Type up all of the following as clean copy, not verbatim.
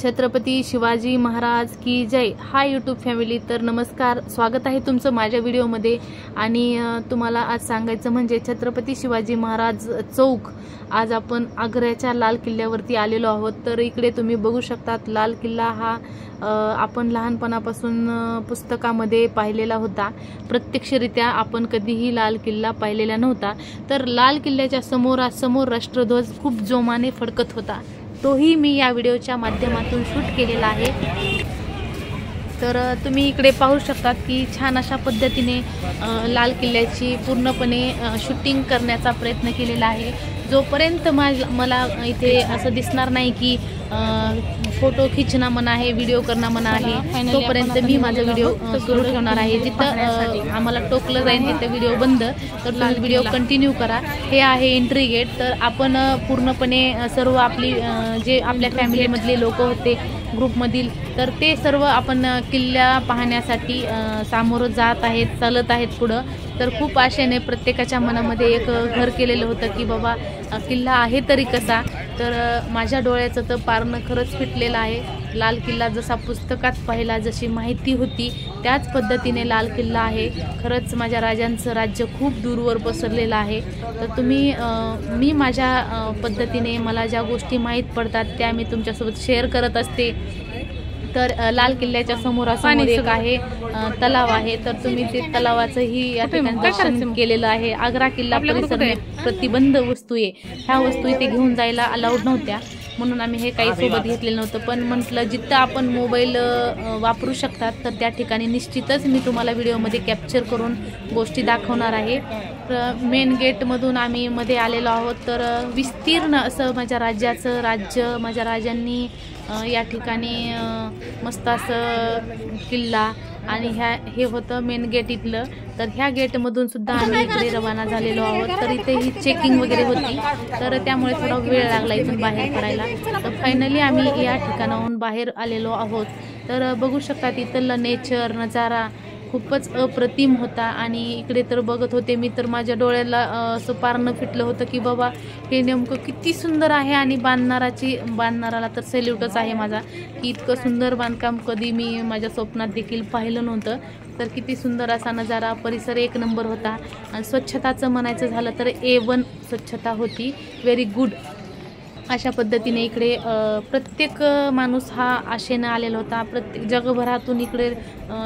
छत्रपती शिवाजी महाराज की जय। Hi YouTube family, तर नमस्कार, स्वागत आहे तुमचं माझ्या व्हिडिओमध्ये। आणि तुम्हाला आज सांगायचं म्हणजे छत्रपती शिवाजी महाराज चौक, आज आपण आग्र्याच्या लाल किल्ल्यावरती आलेलो आहोत। तर इकडे तुम्ही बघू शकतात, लाल किल्ला हा आपण लहानपणापासून पुस्तकामध्ये पाहिलेला होता, प्रत्यक्षरित्या आपण कधीही लाल किल्ला पाहिलेला नव्हता। तर लाल किल्ल्याच्या समोरासमोर राष्ट्रध्वज खूप जोमाने फडकत होता, तोही मी या व्हिडिओच्या माध्यमातून शूट केलेला आहे। तर तुम्ही इकडे पाहू शकतात की छान अशा पद्धतीने लाल किल्ल्याची पूर्णपणे शूटिंग करण्याचा प्रयत्न केलेला आहे। जोपर्यंत मला इथे असं दिसणार नाही की फोटो खिचणं मना आहे, व्हिडिओ करणं मना आहे, तोपर्यंत मी माझा व्हिडिओ सुरू ठेवणार आहे। जिथं आम्हाला टोकलं जाईल तिथं व्हिडिओ बंद, तर तुम्ही व्हिडिओ कंटिन्यू करा। हे आहे एंट्री गेट। तर आपण पूर्णपणे सर्व आपली जे आपल्या फॅमिलीमधले लोक होते ग्रुपमधील, तर ते सर्व आपण किल्ला पाहण्यासाठी सामोरं जात आहेत, चालत आहेत पुढं। तर खूप आशेने प्रत्येकाच्या मनामध्ये एक घर केलेलं होतं की बाबा किल्ला आहे तरी कसा। तर माझ्या डोळ्याचं तर पारणं खरंच फिटलेलं आहे। लाल किल्ला जसा पुस्तकात पाहिला, जशी माहिती होती त्याच पद्धतीने लाल किल्ला आहे। खरंच माझ्या राजांचं राज्य खूप दूरवर पसरलेलं आहे। तर मी माझ्या पद्धतीने मला ज्या गोष्टी माहीत पडतात त्या मी तुमच्यासोबत शेअर करत असते। तर लाल किल्ल्याच्या समोरासमोर एक आहे तलाव आहे, तर तुम्ही ते तलावाचंही या ठिकाणी दर्शन केलेलं आहे। आग्रा किल्ला परिसर प्रतिबंध वस्तू आहे, ह्या वस्तू इथे घेऊन जायला अलाउड नव्हत्या, म्हणून आम्ही हे काही सोबत घेतलेलं नव्हतं। पण म्हटलं जिथं आपण मोबाईल वापरू शकतात तर त्या ठिकाणी निश्चितच मी तुम्हाला व्हिडिओमध्ये कॅप्चर करून गोष्टी दाखवणार आहे। मेन गेटमधून आम्ही मध्ये आलेलो आहोत। तर विस्तीर्ण असं माझ्या राज्याचं राज्य, माझ्या राजांनी या ठिकाणी मस्त असं किल्ला, आणि हे होतं मेन गेट इथलं। तर ह्या गेटमधून सुद्धा आम्ही इकडे रवाना झालेलो आहोत। तर इथे ही चेकिंग वगैरे होती, तर त्यामुळे थोडा वेळ लागला इथून बाहेर पडायला। तर फायनली आम्ही या ठिकाणाहून बाहेर आलेलो आहोत। तर बघू शकता इथलं नेचर नजारा खूपच अप्रतिम होता। आणि इकडे तर बघत होते मी, तर माझ्या डोळ्याला असं पारणं फिटलं होतं की बाबा हे नेमकं किती सुंदर आहे। आणि बांधणाराला तर सॅल्यूटच आहे माझा, की इतकं सुंदर बांधकाम कधी मी माझ्या स्वप्नात देखील पाहिलं नव्हतं। तर किती सुंदर असा नजारा, परिसर एक नंबर होता। आणि स्वच्छताचं म्हणायचं झालं तर A1 स्वच्छता होती, व्हेरी गुड। अशा पद्धतीने इकडे प्रत्येक माणूस हा आशेनं आलेला होता। प्रत्येक जगभरातून इकडे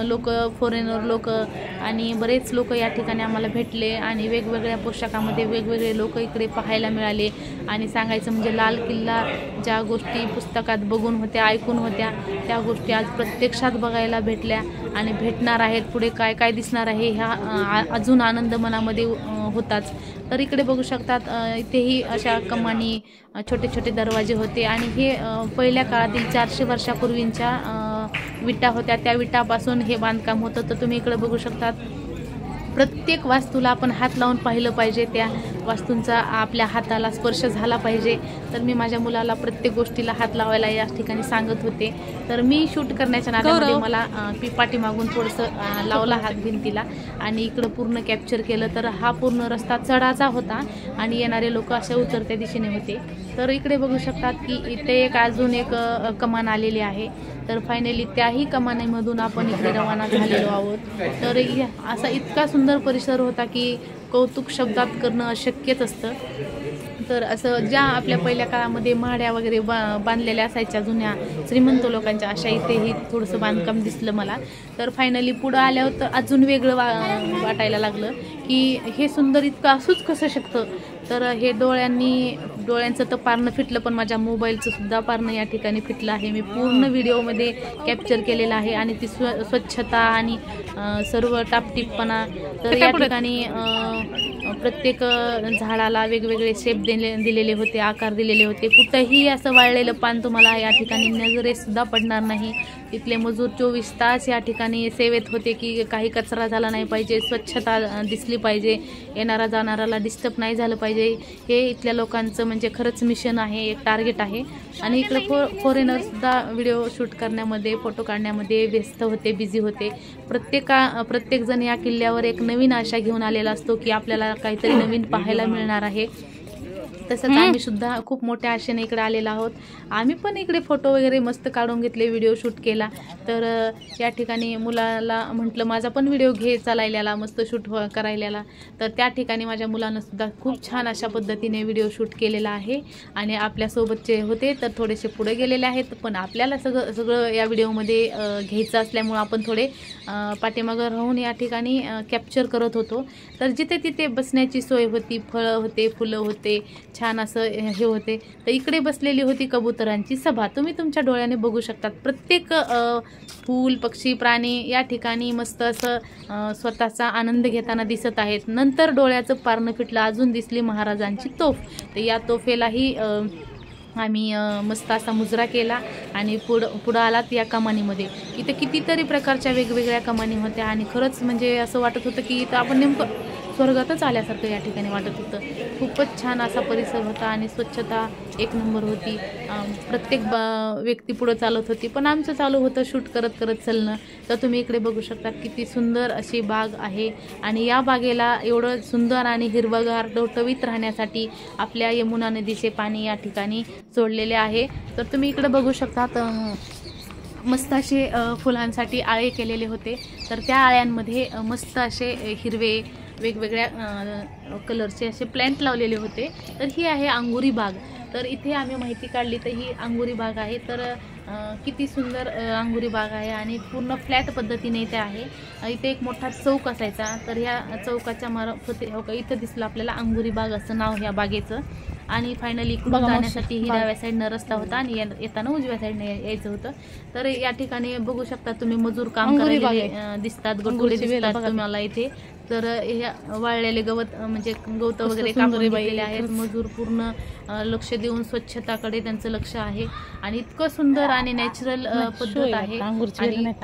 लोक, फॉरेनर लोक आणि बरेच लोक या ठिकाणी आम्हाला भेटले, आणि वेगवेगळ्या पोशाखामध्ये वेगवेगळे लोक इकडे पाहायला मिळाले। आणि सांगायचं म्हणजे लाल किल्ला ज्या गोष्टी पुस्तकात बघून होत्या, ऐकून होत्या, त्या गोष्टी आज प्रत्यक्षात बघायला भेटल्या आणि भेटणार आहेत। पुढे काय काय दिसणार आहे ह्या अजून आनंद मनामध्ये होताच। तर इकडे बघू शकतात इथेही अशा कमानी, छोटे छोटे दरवाजे होते, आणि हे पहिल्या काळातील 400 वर्षापूर्वींच्या विटा होत्या, त्या विटापासून हे बांधकाम होतं। तर तुम्ही इकडे बघू शकतात, प्रत्येक वास्तूला आपण हात लावून पाहिलं पाहिजे, त्या वास्तूंचा आपल्या हाताला स्पर्श झाला पाहिजे। तर मी माझ्या मुलाला प्रत्येक गोष्टीला हात लावायला या ठिकाणी सांगत होते। तर मी शूट करण्याच्या नादामध्ये मला पाठीमागून थोडंसं लावला हात भिंतीला, आणि इकडं पूर्ण कॅप्चर केलं। तर हा पूर्ण रस्ता चढाचा होता आणि येणारे लोक अशा उतरत्या दिशेने होते। तर इकडे बघू शकतात की इथे अजून एक कमान आलेली आहे। तर फायनली त्याही कमानीमधून आपण इकडे रवाना झालेलो आहोत। तर असा इतका सुंदर परिसर होता की कौतुक शब्दात करणं अशक्यच असतं। तर असं ज्या आपल्या पहिल्या काळामध्ये महाड्या वगैरे बांधलेल्या असायच्या जुन्या श्रीमंत लोकांच्या, अशा इथेही थोडंसं बांधकाम दिसलं मला। तर फायनली पुढं आल्यावर तर अजून वेगळं वाटायला लागलं की हे सुंदर इतकं असूच कसं शकतं। तर हे डोळ्यांचं तर पारणं फिटलं, पण माझ्या मोबाईलचं सुद्धा पारणं या ठिकाणी फिटलं आहे। मी पूर्ण व्हिडिओमध्ये कॅप्चर केलेलं आहे, आणि ती स्वच्छता आणि सर्व टापटीपणा। तर या ठिकाणी प्रत्येक झाडाला वेगवेगळे शेप दिलेले होते, आकार दिलेले होते। कुठंही असं वाळलेलं पान तुम्हाला या ठिकाणी नजरेसुद्धा पडणार नाही। तिथले मजूर 24 तास या ठिकाणी सेवेत होते की काही कचरा झाला नाही पाहिजे, स्वच्छता दिसली पाहिजे, येणारा जाणाराला डिस्टर्ब नाही झालं पाहिजे। हे इथल्या लोकांचं म्हणजे खरंच मिशन आहे, एक टार्गेट आहे। आणि इकडे फॉरेनरसुद्धा व्हिडिओ शूट करण्यामध्ये, फोटो काढण्यामध्ये व्यस्त होते, बिझी होते। प्रत्येकजण या किल्ल्यावर एक नवीन आशा घेऊन आलेला असतो की आपल्याला काहीतरी नवीन पाहायला मिळणार आहे। तसंच आम्ही सुद्धा खूप मोठ्या आशेने इकडे आलेलो आहोत. आम्ही पण इकडे फोटो वगैरे मस्त काढून घेतले, व्हिडिओ शूट केला. तर या ठिकाणी मुलाला म्हटलं माझा पण व्हिडिओ घे चालायला, मस्त शूट करायला. तर त्या ठिकाणी माझ्या मुलानं सुद्धा खूप छान अशा पद्धतीने व्हिडिओ शूट केलेला आहे. आणि आपल्यासोबतचे होते तर थोडेसे पुढे गेलेले आहेत, पण आपल्याला सगळं या व्हिडिओमध्ये घ्यायचं असल्यामुळं आपण थोडे पाठीमागं राहून या ठिकाणी कॅप्चर करत होतो. तर जिथे तिथे बसण्याची सोय होती, फळं होते, फुलं होते, छान असं हे होते. तर इकडे बसलेली होती कबुतरांची सभा. तुम्ही तुमच्या डोळ्याने बघू शकतात. प्रत्येक फूल, पक्षी, प्राणी या ठिकाणी मस्त असं स्वतःचा आनंद घेताना दिसत आहेत. नंतर डोळ्याचं पारणं फिटलं, अजून दिसली महाराजांची तोफ. तर या तोफेलाही आम्ही मस्त असा मुजरा केला आणि पुढं आलात या कमानीमध्ये. इथे कितीतरी प्रकारच्या वेगवेगळ्या कमानी होत्या आणि खरंच म्हणजे असं वाटत होतं की इथं आपण नेमकं स्वर्गातच आल्यासारखं या ठिकाणी वाटत होतं. खूपच छान असा परिसर होता आणि स्वच्छता एक नंबर होती. प्रत्येक व्यक्ती पुढं चालत होती, पण आमचं चालू होतं शूट करत करत चालणं. तर तुम्ही इकडे बघू शकता किती सुंदर अशी बाग आहे आणि या बागेला एवढं सुंदर आणि हिरवगार टवटवीत राहण्यासाठी आपल्या यमुना नदीचे पाणी या ठिकाणी सोडलेले आहे. तर तुम्ही इकडे बघू शकता मस्त असे फुलांसाठी आळे केलेले होते. तर त्या आळ्यांमध्ये मस्त असे हिरवे वेगवेगळ्या कलरचे असे प्लॅन्ट लावलेले होते. तर ही आहे अंगुरी बाग. तर इथे आम्ही माहिती काढली तर ही अंगुरी बाग आहे. तर किती सुंदर अंगुरी बाग आहे आणि पूर्ण फ्लॅट पद्धतीने इथे आहे. इथे एक मोठा चौक असायचा. तर ह्या चौकाच्या मार्फत इथं दिसलं आपल्याला अंगुरी बाग असं नाव ह्या बागेचं. आणि फायनली इकडून जाण्यासाठी ही डाव्या साईडनं रस्ता होता आणि येताना उजव्या साईडने यायचं होतं. तर या ठिकाणी बघू शकता तुम्ही मजूर काम करायला दिसतात, गटुडे दिसतात तुम्हाला इथे. तर हे वाळलेले गवत म्हणजे गवत वगैरे कापून घेतलेले आहेत. मजूर पूर्ण लक्ष देऊन स्वच्छताकडे त्यांचं लक्ष आहे आणि इतकं सुंदर आणि नॅचरल पद्धत आहे. आणि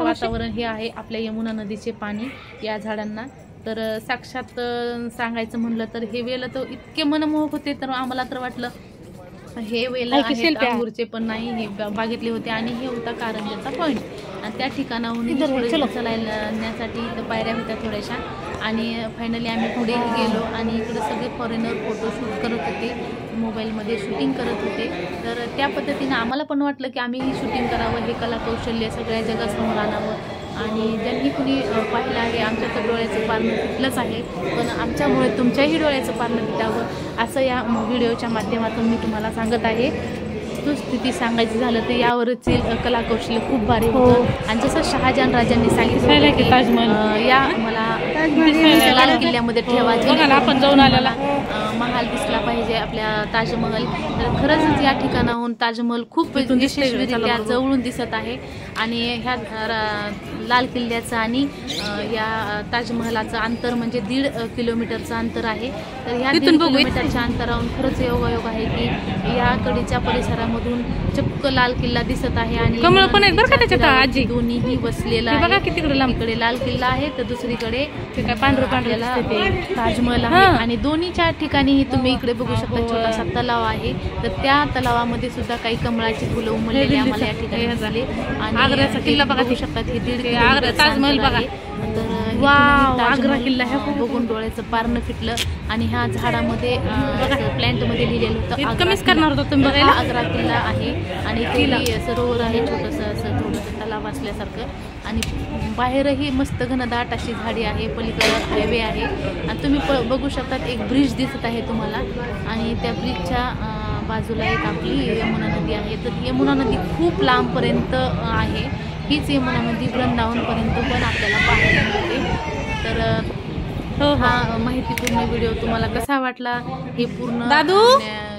वातावरण हे आहे आपल्या यमुना नदीचे पाणी या झाडांना. तर साक्षात सांगायचं म्हणलं तर हे वेल तर इतके मनमोहक होते. तर आम्हाला तर वाटलं हे वेल अंगूरचे पण नाही, हे बागेतले होते. आणि हे होता कारंजाचा पॉईंट. आणि त्या ठिकाणाहून चालण्यासाठी इथं पायऱ्या होत्या थोड्याशा. आणि फायनली आम्ही पुढे गेलो आणि इकडे सगळे फॉरेनर फोटोशूट करत होते, मोबाईलमध्ये शूटिंग करत होते. तर त्या पद्धतीनं आम्हाला पण वाटलं की आम्हीही शूटिंग करावं, हे कलाकौशल्य सगळ्या जगासमोर आणावं. आणि ज्यांनी कुणी पाहिलं आहे आमच्या तर डोळ्याचं पारणं फिटलंच आहे, पण आमच्यामुळे तुमच्याही डोळ्याचं पारणं फिटावं असं या व्हिडिओच्या माध्यमातून मी तुम्हाला सांगत आहे. वस्तुस्थिती सांगायची झालं तर यावरची कलाकौशल्य खूप भारी होतं. आणि जसं शहाजहान राजांनी सांगितलं की या मला लाल किल्ल्यामध्ये ठेवा, आपण जाऊन आलेला महाल दिसला पाहिजे आपल्या ताजमहल. तर खरंच या ठिकाणाहून ताजमहल खूप यशस्वीरित्या जवळून दिसत आहे. आणि ह्या लाल किल्ल्याचं आणि या ताजमहलाचं अंतर म्हणजे 1.5 किलोमीटरचं अंतर आहे. तर ह्या 1.5 किलोमीटरच्या अंतरावरून खरंच योगायोग आहे की या कडीच्या परिसरामधून चक्क लाल किल्ला दिसत आहे. आणि दोन्हीही वसलेला आहे. इकडे लाल किल्ला आहे तर दुसरीकडे पांढरं ताजमहल आहे. आणि दोन्हीच्या ठिकाणी तुम्ही इकडे बघू शकता छोटासा तलाव आहे. तर त्या तलावामध्ये सुद्धा काही कमळाची फुलं उमललेली आम्हाला या ठिकाणी झाले. आणि आग्र्याचा किल्ला बघू शकतात हे 1.5 ताजमहल बघा. तर आग्रा किल्ला ह्या बघून डोळ्याचं पारणं फिटलं. आणि ह्या झाडामध्ये प्लॅन्टमध्ये लिहिलेलं होतं कमीच करणार होतं तुम्ही बघायला. आग्रा किल्ला आहे आणि ते सरोवर आहे छोटंसं असं थोडंसं तलाव असल्यासारखं. आणि बाहेरही मस्त घनदाट अशी झाडी आहे, पलीकडे हायवे आहे. आणि तुम्ही बघू शकतात एक ब्रिज दिसत आहे तुम्हाला. आणि त्या ब्रिजच्या बाजूला एक आपली यमुना नदी आहे. तर यमुना नदी खूप लांबपर्यंत आहे. हीच यमुना नदी वृंदावनपर्यंत पण आपल्याला पाहायला मिळते. तर हा माहितीपूर्ण व्हिडिओ तुम्हाला कसा वाटला, हे पूर्ण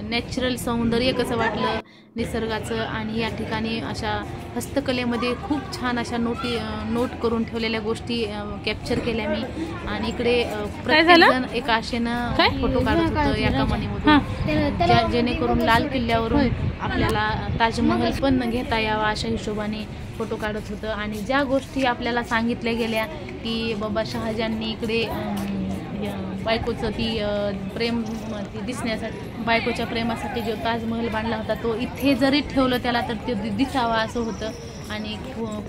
नॅचरल सौंदर्य कसं वाटलं निसर्गाचं. आणि या ठिकाणी अशा हस्तकलेमध्ये खूप छान अशा नोट करून ठेवलेल्या गोष्टी कॅप्चर केल्या मी. आणि इकडे प्रत्येकजण एका आशेनं फोटो काढत होतं या कमानीमधून, जेणेकरून लाल किल्ल्यावरून आपल्याला ताजमहल पण घेता यावा अशा हिशोबाने फोटो काढत होतं. आणि ज्या गोष्टी आपल्याला सांगितल्या गेल्या की बाबा शहाजहाननी इकडे बायकोचं ती प्रेम ती दिसण्यासाठी, बायकोच्या प्रेमासाठी जो ताजमहल बांधला होता तो इथे जरी ठेवलं त्याला तर ते दिसावा असं होतं. आणि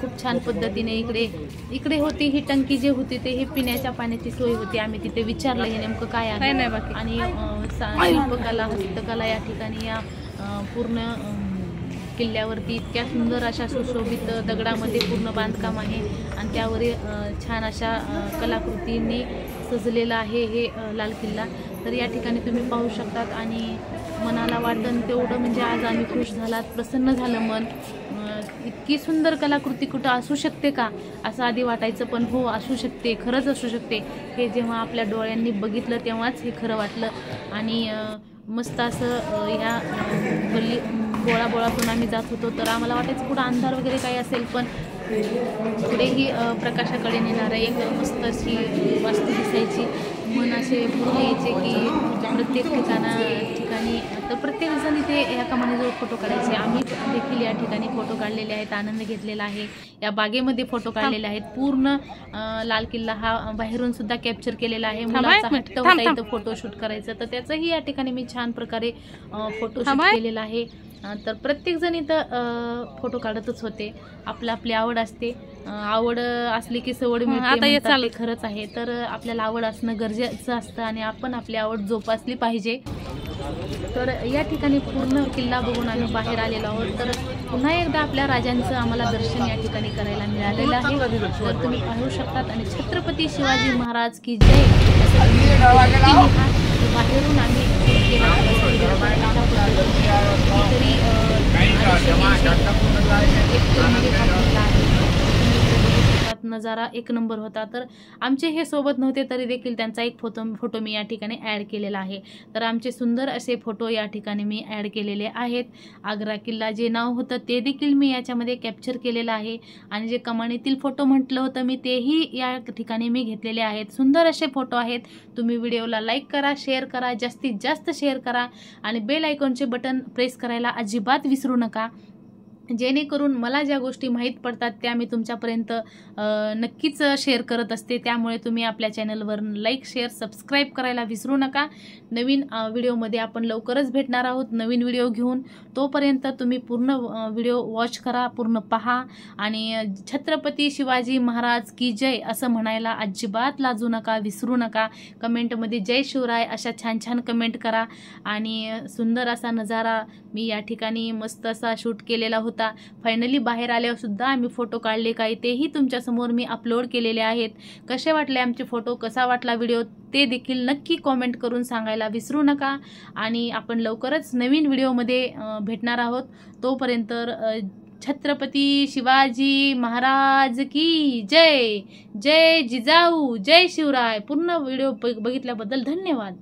खूप छान पद्धतीने इकडे होती ही टंकी जे होती ते ही पिण्याच्या पाण्याची सोय होती. आम्ही तिथे विचारलं हे नेमकं काय आहे आणि शिल्पकला हस्तकला या ठिकाणी या पूर्ण किल्ल्यावरती इतक्या सुंदर अशा सुशोभित दगडामध्ये पूर्ण बांधकाम आहे आणि त्यावर छान अशा कलाकृतींनी सजलेला आहे हे लाल किल्ला. तर या ठिकाणी तुम्ही पाहू शकतात आणि मनाला वाटतं तेवढं म्हणजे आज आम्ही खुश झालात, प्रसन्न झालं मन. इतकी सुंदर कलाकृती कुठं असू शकते का असं आधी वाटायचं, पण हो असू शकते, खरंच असू शकते. हे जेव्हा आपल्या डोळ्यांनी बघितलं तेव्हाच हे खरं वाटलं. आणि मस्त असं ह्या गल्ली बोळातून आम्ही जात होतो तर आम्हाला वाटायचं कुठं अंधार वगैरे काही असेल, पण पुढेही प्रकाशाकडे नेणारं एक मस्त अशी वास्तू दिसायची. मन असे भरून यायचे की प्रत्येक ठिकाणी तर प्रत्येकजण इथे ह्या कमानीजवळ फोटो काढायचे. आम्ही देखील या ठिकाणी फोटो काढलेले आहेत, आनंद घेतलेला आहे. या बागेमध्ये फोटो काढलेले आहेत. पूर्ण लाल किल्ला हा बाहेरून सुद्धा कॅप्चर केलेला आहे. मुलाचा हट्ट होता इथं फोटोशूट करायचं, तर त्याचंही या ठिकाणी मी छान प्रकारे फोटोशूट केलेला आहे. तर प्रत्येकजण इथं फोटो काढतच होते. आपली आवड असते, आवड असली की सवड मिळते, ते खरंच आहे. तर आपल्याला आवड असणं गरजेचं असतं आणि आपण आपली आवड जोपासली पाहिजे. तर या ठिकाणी पूर्ण किल्ला बघून आम्ही बाहेर आलेलो आहोत. तर पुन्हा एकदा आपल्या राजांचं आम्हाला दर्शन या ठिकाणी करायला मिळालेलं आहे. तर तुम्ही पाहू शकतात आणि छत्रपती शिवाजी महाराज की जय बाहेरून आम्ही नजारा एक नंबर होता. तर आमचे हे सोबत नव्हते तरी देखील त्यांचा एक फोटो मी या ठिकाणी ॲड केलेला आहे. तर आमचे सुंदर असे फोटो या ठिकाणी मी ॲड केलेले आहेत. आग्रा किल्ला जे नाव होतं ते देखील मी याच्यामध्ये कॅप्चर केलेलं आहे आणि जे कमानीतील फोटो म्हटलं होतं मी तेही या ठिकाणी मी घेतलेले आहेत. सुंदर असे फोटो आहेत. तुम्ही व्हिडिओला लाईक करा, शेअर करा, जास्तीत जास्त शेअर करा आणि बेल आयकॉनचे बटन प्रेस करायला अजिबात विसरू नका, जेणेकरून मला ज्या गोष्टी माहीत पडतात त्या मी तुमच्यापर्यंत नक्कीच शेअर करत असते. त्यामुळे तुम्ही आपल्या चॅनलवर लाईक, शेअर, सबस्क्राईब करायला विसरू नका. नवीन व्हिडिओमध्ये आपण लवकरच भेटणार आहोत नवीन व्हिडिओ घेऊन. तोपर्यंत तुम्ही पूर्ण व्हिडिओ वॉच करा, पूर्ण पहा आणि छत्रपती शिवाजी महाराज की जय असं म्हणायला अजिबात लाजू नका, विसरू नका. कमेंटमध्ये जय शिवराय अशा छान छान कमेंट करा. आणि सुंदर असा नजारा मी या ठिकाणी मस्त असा शूट केलेला होता. फायनली बाहेर आल्यावर सुद्धा आम्ही फोटो काढले काही, तेही तुमच्यासमोर मी अपलोड केलेले आहेत. कसे वाटले आमचे फोटो, कसा वाटला व्हिडिओ ते देखील नक्की कॉमेंट करून सांगायला विसरू नका. आणि आपण लवकरच नवीन व्हिडिओमध्ये भेटणार आहोत. तोपर्यंत छत्रपती शिवाजी महाराज की जय. जय जिजाऊ, जय शिवराय. पूर्ण व्हिडिओ बघितल्याबद्दल धन्यवाद.